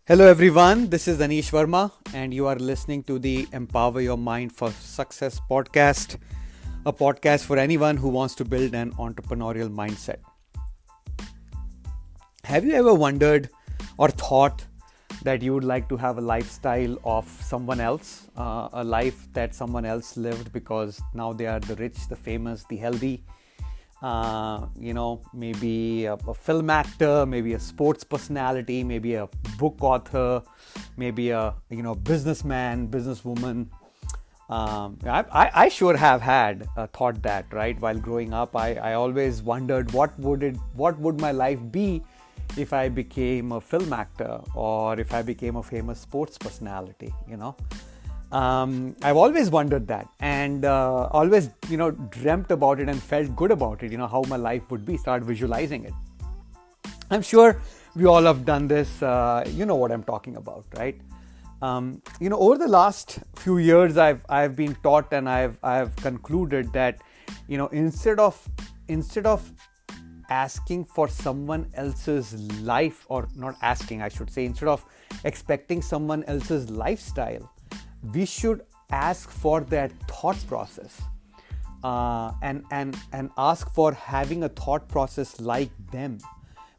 Hello everyone, this is Anish Verma, and you are listening to the Empower Your Mind for Success podcast, a podcast for anyone who wants to build an entrepreneurial mindset. Have you ever wondered or thought that you would like to have a lifestyle of someone else, a life that someone else lived because now they are the rich, the famous, the healthy? Maybe a film actor, maybe a sports personality, maybe a book author, maybe a businessman, businesswoman. I sure have had thought that, right? While growing up, I always wondered what would my life be if I became a film actor or if I became a famous sports personality. I've always wondered that and always, dreamt about it and felt good about it, how my life would be, start visualizing it. I'm sure we all have done this, you know what I'm talking about, right? Over the last few years, I've been taught and I've concluded that, instead of asking for someone else's life, or not asking, I should say, instead of expecting someone else's lifestyle, we should ask for that thought process and ask for having a thought process like them,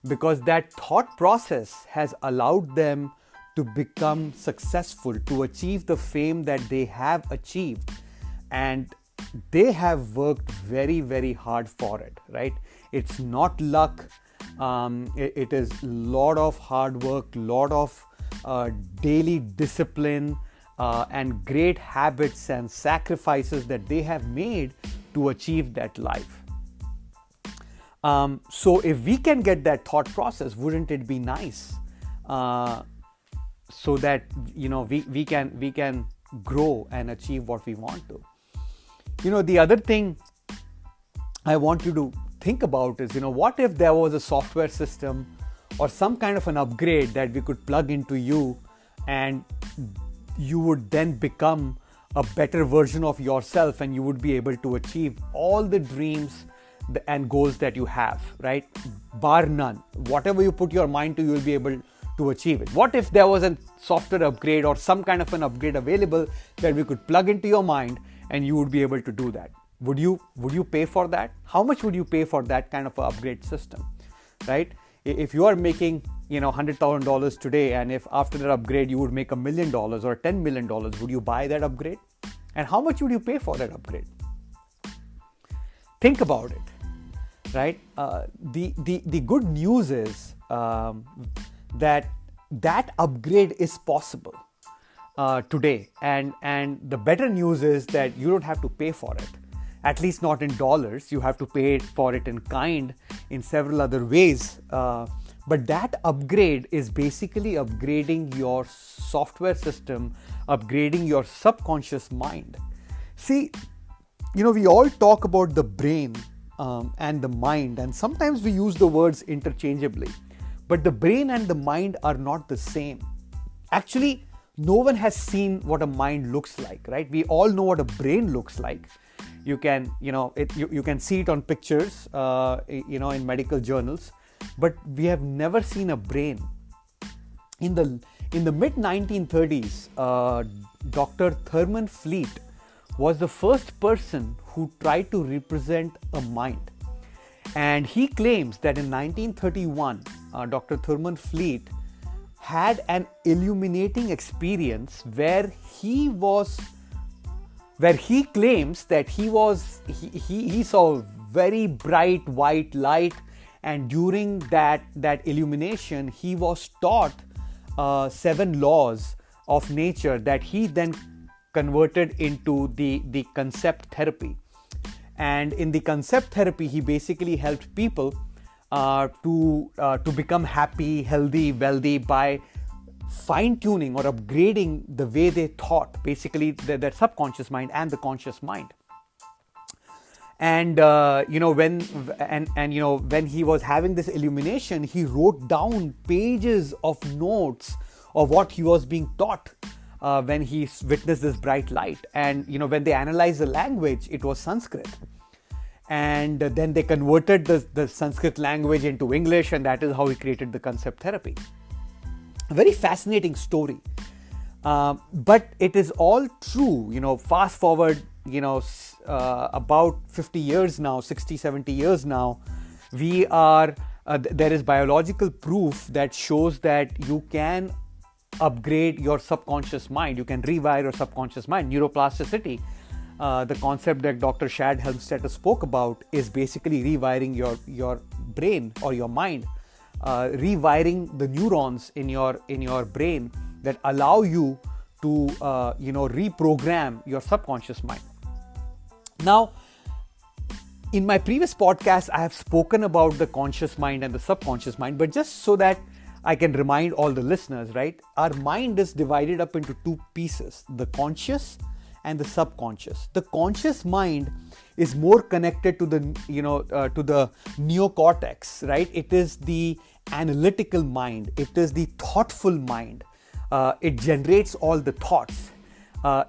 because that thought process has allowed them to become successful, to achieve the fame that they have achieved, and they have worked very, very hard for it, right? It's not luck. It is a lot of hard work, lot of daily discipline, and great habits and sacrifices that they have made to achieve that life. So if we can get that thought process, wouldn't it be nice? So that we can grow and achieve what we want to. The other thing I want you to think about is, what if there was a software system or some kind of an upgrade that we could plug into you, and you would then become a better version of yourself, and you would be able to achieve all the dreams and goals that you have, right? Bar none. Whatever you put your mind to, you will be able to achieve it. What if there was a software upgrade or some kind of an upgrade available that we could plug into your mind and you would be able to do that? Would you pay for that? How much would you pay for that kind of an upgrade system, right? If you are making $100,000 today, and if after that upgrade you would make $1 million or $10 million, would you buy that upgrade? And how much would you pay for that upgrade? Think about it, right? The good news is that upgrade is possible today, and the better news is that you don't have to pay for it. At least not in dollars. You have to pay for it in kind, in several other ways. But that upgrade is basically upgrading your software system, upgrading your subconscious mind. See, we all talk about the brain and the mind, and sometimes we use the words interchangeably. But the brain and the mind are not the same. Actually, no one has seen what a mind looks like, right? We all know what a brain looks like. You can, you can see it on pictures, in medical journals, but we have never seen a brain. In the mid 1930s, Dr. Thurman Fleet was the first person who tried to represent a mind, and he claims that in 1931, Dr. Thurman Fleet had an illuminating experience where he claims that he saw very bright white light, and during that illumination he was taught 7 laws of nature that he then converted into the concept therapy. And in the concept therapy, he basically helped people to become happy, healthy, wealthy by fine-tuning or upgrading the way they thought, basically their subconscious mind and the conscious mind. And when he was having this illumination, he wrote down pages of notes of what he was being taught when he witnessed this bright light. And when they analyzed the language, it was Sanskrit. And then they converted the Sanskrit language into English, and that is how he created the concept therapy. A very fascinating story. But it is all true, fast forward, about 50 years now, 60, 70 years now, there is biological proof that shows that you can upgrade your subconscious mind. You can rewire your subconscious mind. Neuroplasticity, the concept that Dr. Shad Helmstetter spoke about, is basically rewiring your brain or your mind, rewiring the neurons in your brain that allow you to reprogram your subconscious mind. Now, in my previous podcast, I have spoken about the conscious mind and the subconscious mind, but just so that I can remind all the listeners, right? Our mind is divided up into two pieces, the conscious and the subconscious. The conscious mind is more connected to the neocortex, right? It is the analytical mind. It is the thoughtful mind. It generates all the thoughts.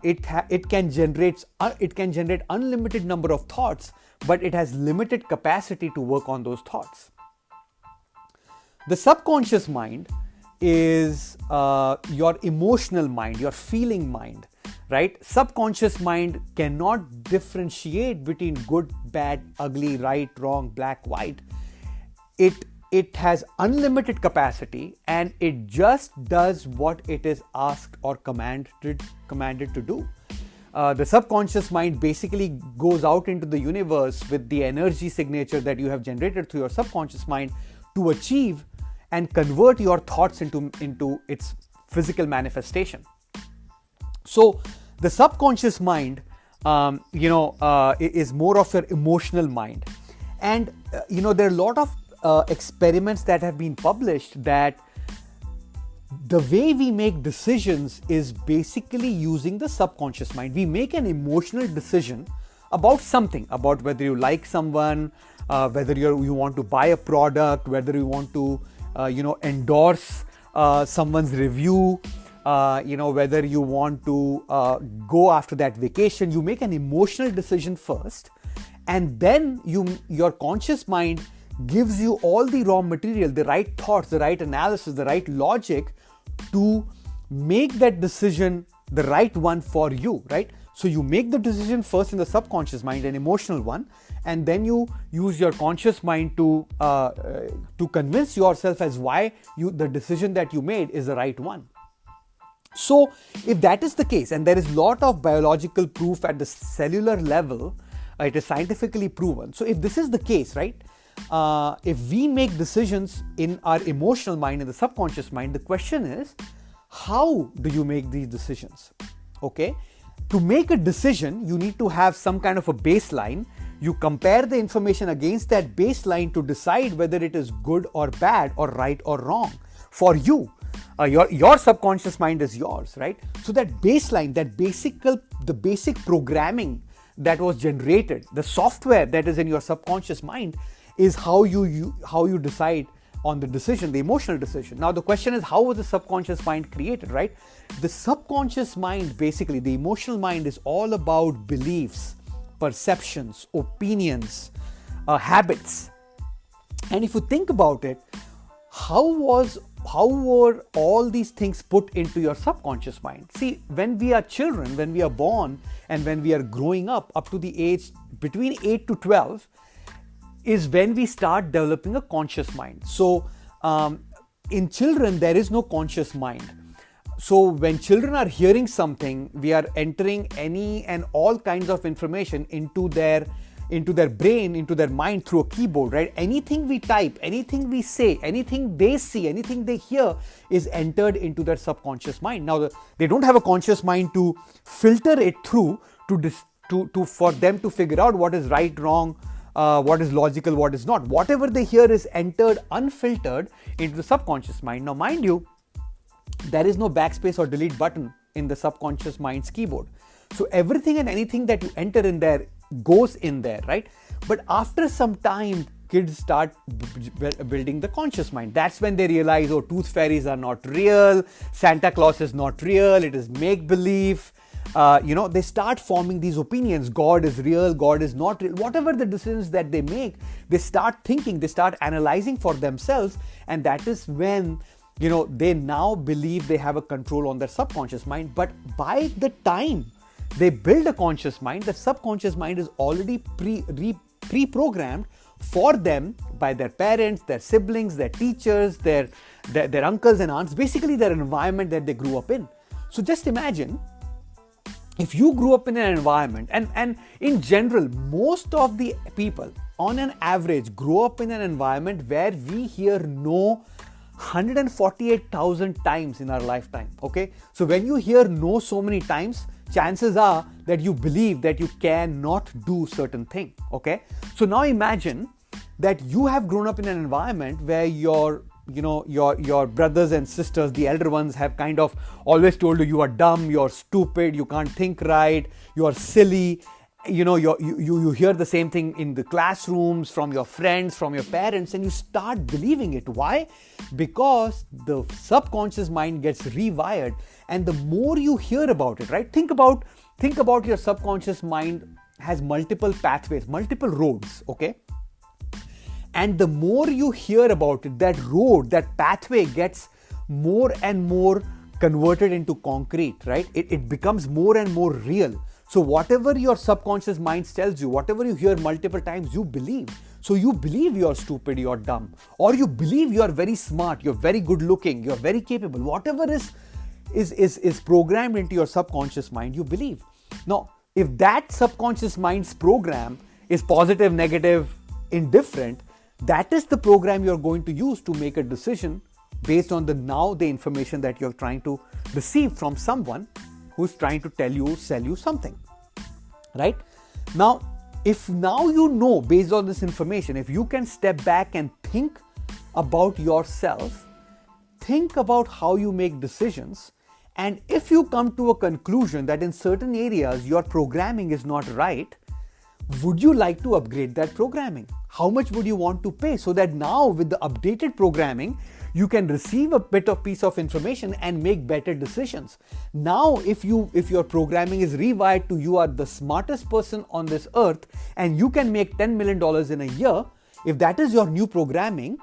It can generate unlimited number of thoughts, but it has limited capacity to work on those thoughts. The subconscious mind is your emotional mind, your feeling mind, right? Subconscious mind cannot differentiate between good, bad, ugly, right, wrong, black, white. It has unlimited capacity, and it just does what it is asked or commanded to do. The subconscious mind basically goes out into the universe with the energy signature that you have generated through your subconscious mind to achieve and convert your thoughts into its physical manifestation. So the subconscious mind, is more of your emotional mind. And, there are a lot of experiments that have been published that the way we make decisions is basically using the subconscious mind. We make an emotional decision about something, about whether you like someone, whether you want to buy a product, whether you want to endorse someone's review, whether you want to go after that vacation. You make an emotional decision first, and then your conscious mind gives you all the raw material, the right thoughts, the right analysis, the right logic to make that decision the right one for you, right? So you make the decision first in the subconscious mind, an emotional one, and then you use your conscious mind to convince yourself as why the decision that you made is the right one. So if that is the case, and there is a lot of biological proof at the cellular level, it is scientifically proven. So if this is the case, right? If we make decisions in our emotional mind, in the subconscious mind, the question is, how do you make these decisions? Okay. To make a decision, you need to have some kind of a baseline. You compare the information against that baseline to decide whether it is good or bad or right or wrong for you. Your subconscious mind is yours, right? So that baseline, the basic programming that was generated, the software that is in your subconscious mind, is how you decide on the decision, the emotional decision. Now the question is, how was the subconscious mind created, right? The subconscious mind, basically the emotional mind, is all about beliefs, perceptions, opinions, habits. And if you think about it, how were all these things put into your subconscious mind? See, when we are children, when we are born and when we are growing up to the age between 8 to 12, is when we start developing a conscious mind. So in children, there is no conscious mind. So when children are hearing something, we are entering any and all kinds of information into their brain, into their mind through a keyboard, right? Anything we type, anything we say, anything they see, anything they hear is entered into their subconscious mind. Now, they don't have a conscious mind to filter it through for them to figure out what is right, wrong, what is logical, what is not. Whatever they hear is entered unfiltered into the subconscious mind. Now, mind you, there is no backspace or delete button in the subconscious mind's keyboard. So everything and anything that you enter in there goes in there, right? But after some time, kids start building the conscious mind. That's when they realize, oh, tooth fairies are not real, Santa Claus is not real, it is make-believe. They start forming these opinions. God is real, God is not real. Whatever the decisions that they make, they start thinking, they start analyzing for themselves. And that is when they now believe they have a control on their subconscious mind. But by the time they build a conscious mind, the subconscious mind is already pre-programmed for them by their parents, their siblings, their teachers, their uncles and aunts, basically their environment that they grew up in. So just imagine if you grew up in an environment, and in general, most of the people on an average grow up in an environment where we hear no 148,000 times in our lifetime. Okay, so when you hear no so many times, chances are that you believe that you cannot do certain thing. Okay, so now imagine that you have grown up in an environment where your brothers and sisters, the elder ones, have kind of always told you are dumb, you're stupid, you can't think right, you're silly. You hear the same thing in the classrooms, from your friends, from your parents, and you start believing it. Why? Because the subconscious mind gets rewired, and the more you hear about it, right? Think about your subconscious mind has multiple pathways, multiple roads, okay? And the more you hear about it, that road, that pathway gets more and more converted into concrete, right? It becomes more and more real. So whatever your subconscious mind tells you, whatever you hear multiple times, you believe. So you believe you're stupid, you're dumb, or you believe you're very smart, you're very good looking, you're very capable. Whatever is programmed into your subconscious mind, you believe. Now, if that subconscious mind's program is positive, negative, indifferent, that is the program you're going to use to make a decision based on the information that you're trying to receive from someone who's trying to sell you something, right? Now, if now you know based on this information, if you can step back and think about yourself, think about how you make decisions, and if you come to a conclusion that in certain areas your programming is not right, would you like to upgrade that programming? How much would you want to pay so that now with the updated programming, you can receive a bit of piece of information and make better decisions? Now, if your programming is rewired to you are the smartest person on this earth and you can make $10 million in a year, if that is your new programming,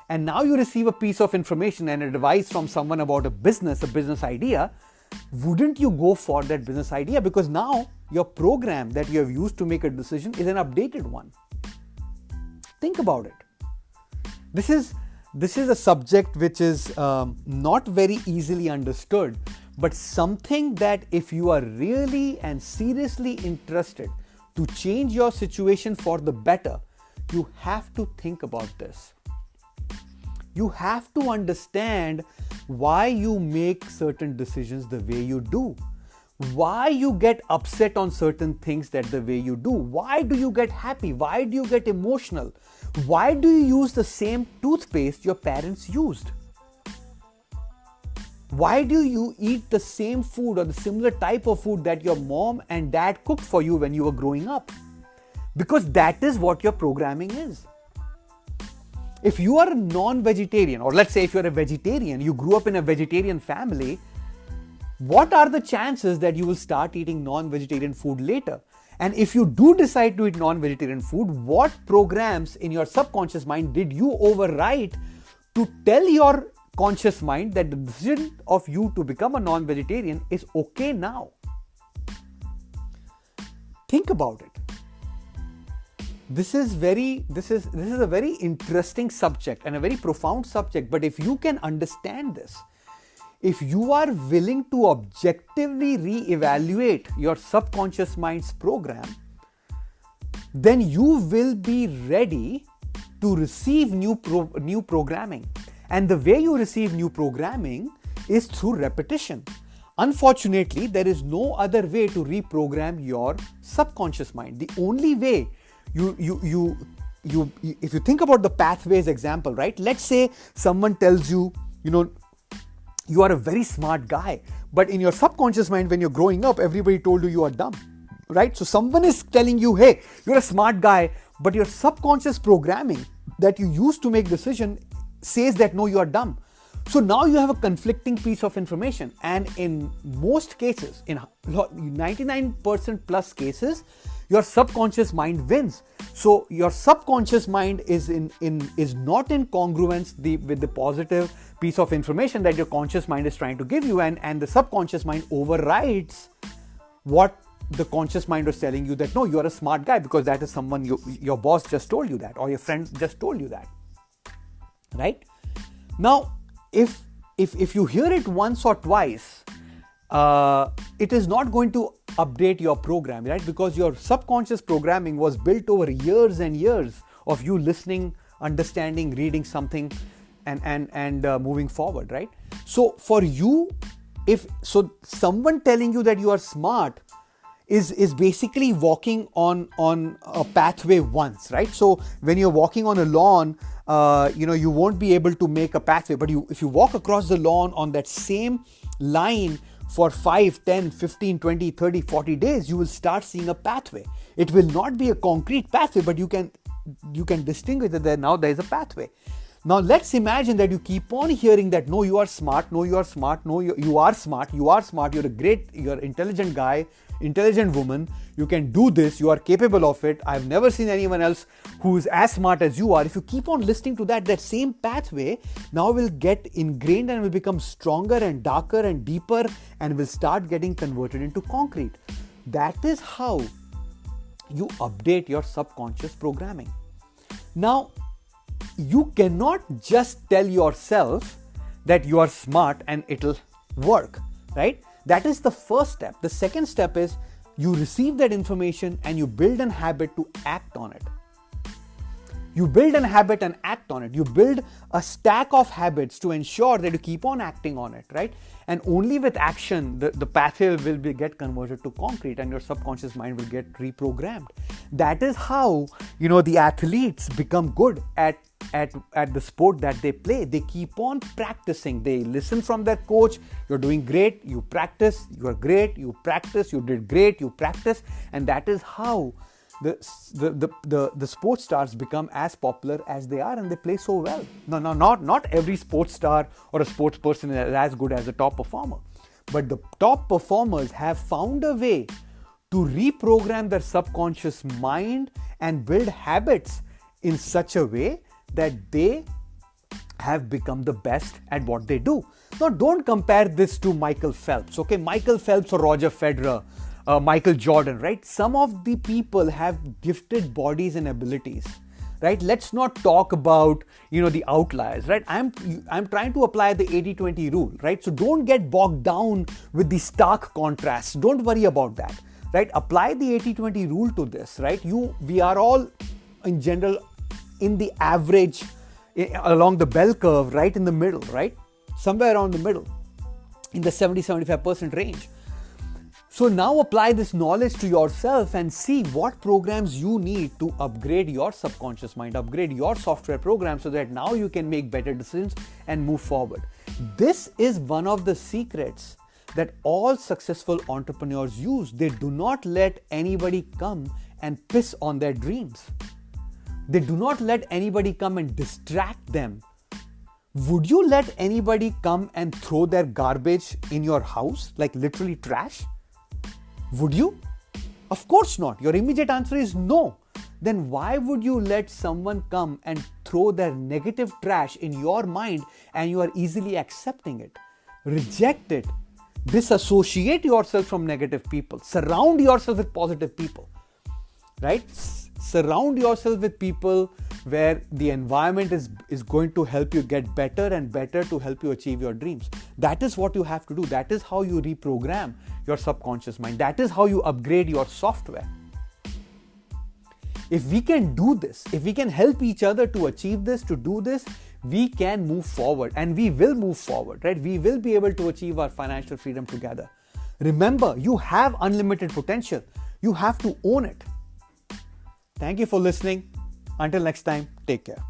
and now you receive a piece of information and advice from someone about a business idea, wouldn't you go for that business idea? Because now your program that you have used to make a decision is an updated one. Think about it. This is a subject which is not very easily understood, but something that if you are really and seriously interested to change your situation for the better, you have to think about this. You have to understand why you make certain decisions the way you do. Why you get upset on certain things that the way you do. Why do you get happy? Why do you get emotional? Why do you use the same toothpaste your parents used? Why do you eat the same food or the similar type of food that your mom and dad cooked for you when you were growing up? Because that is what your programming is. If you are a non-vegetarian, or let's say if you're a vegetarian, you grew up in a vegetarian family, what are the chances that you will start eating non-vegetarian food later? And if you do decide to eat non-vegetarian food, what programs in your subconscious mind did you overwrite to tell your conscious mind that the decision of you to become a non-vegetarian is okay now? Think about it. This is a very interesting subject and a very profound subject, but if you can understand this, if you are willing to objectively re-evaluate your subconscious mind's program, then you will be ready to receive new programming. And the way you receive new programming is through repetition. Unfortunately, there is no other way to reprogram your subconscious mind. The only way if you think about the pathways example, right? Let's say someone tells you, you are a very smart guy, but in your subconscious mind, when you're growing up, everybody told you are dumb, right? So someone is telling you, hey, you're a smart guy, but your subconscious programming that you use to make decision says that no, you are dumb. So now you have a conflicting piece of information, and in most cases, in 99% plus cases, your subconscious mind wins. So your subconscious mind is not in congruence with the positive piece of information that your conscious mind is trying to give you, and the subconscious mind overrides what the conscious mind was telling you, that no, you're a smart guy, because that is someone your boss just told you that, or your friend just told you that, right? Now, if you hear it once or twice, it is not going to update your program, right? Because your subconscious programming was built over years and years of you listening, understanding, reading something, and moving forward, right? So for you, someone telling you that you are smart is basically walking on a pathway once, right? So when you're walking on a lawn, you won't be able to make a pathway, but if you walk across the lawn on that same line for 5, 10, 15, 20, 30, 40 days, you will start seeing a pathway. It will not be a concrete pathway, but you can distinguish that now there is a pathway. Now let's imagine that you keep on hearing that, no, you are smart, no, you are smart, no, you are smart, you're an intelligent guy, intelligent woman, you can do this, you are capable of it, I've never seen anyone else who is as smart as you are. If you keep on listening to that same pathway now will get ingrained and will become stronger and darker and deeper and will start getting converted into concrete. That is how you update your subconscious programming. Now, you cannot just tell yourself that you are smart and it'll work, right? That is the first step. The second step is you receive that information and you build a habit to act on it. You build a habit and act on it. You build a stack of habits to ensure that you keep on acting on it, right? And only with action, the pathway will get converted to concrete and your subconscious mind will get reprogrammed. That is how, the athletes become good at the sport that they play. They keep on practicing. They listen from their coach. You're doing great. You practice. You are great. You practice. You did great. You practice. And that is how the sports stars become as popular as they are, and they play so well. No, not every sports star or a sports person is as good as a top performer. But the top performers have found a way to reprogram their subconscious mind and build habits in such a way that they have become the best at what they do. Now, don't compare this to Michael Phelps, okay? Michael Phelps or Roger Federer, Michael Jordan, right? Some of the people have gifted bodies and abilities, right? Let's not talk about, the outliers, right? I'm trying to apply the 80-20 rule, right? So don't get bogged down with the stark contrasts. Don't worry about that, right? Apply the 80-20 rule to this, right? We are all in general in the average, along the bell curve, right in the middle, right? Somewhere around the middle, in the 70-75% range. So now apply this knowledge to yourself and see what programs you need to upgrade your subconscious mind, upgrade your software program so that now you can make better decisions and move forward. This is one of the secrets that all successful entrepreneurs use. They do not let anybody come and piss on their dreams. They do not let anybody come and distract them. Would you let anybody come and throw their garbage in your house, like literally trash? Would you? Of course not. Your immediate answer is no. Then why would you let someone come and throw their negative trash in your mind and you are easily accepting it? Reject it. Disassociate yourself from negative people. Surround yourself with positive people, right? Surround yourself with people where the environment is going to help you get better and better to help you achieve your dreams. That is what you have to do. That is how you reprogram your subconscious mind. That is how you upgrade your software. If we can do this, if we can help each other to achieve this, to do this, we can move forward, and we will move forward, right? We will be able to achieve our financial freedom together. Remember, you have unlimited potential. You have to own it. Thank you for listening. Until next time, take care.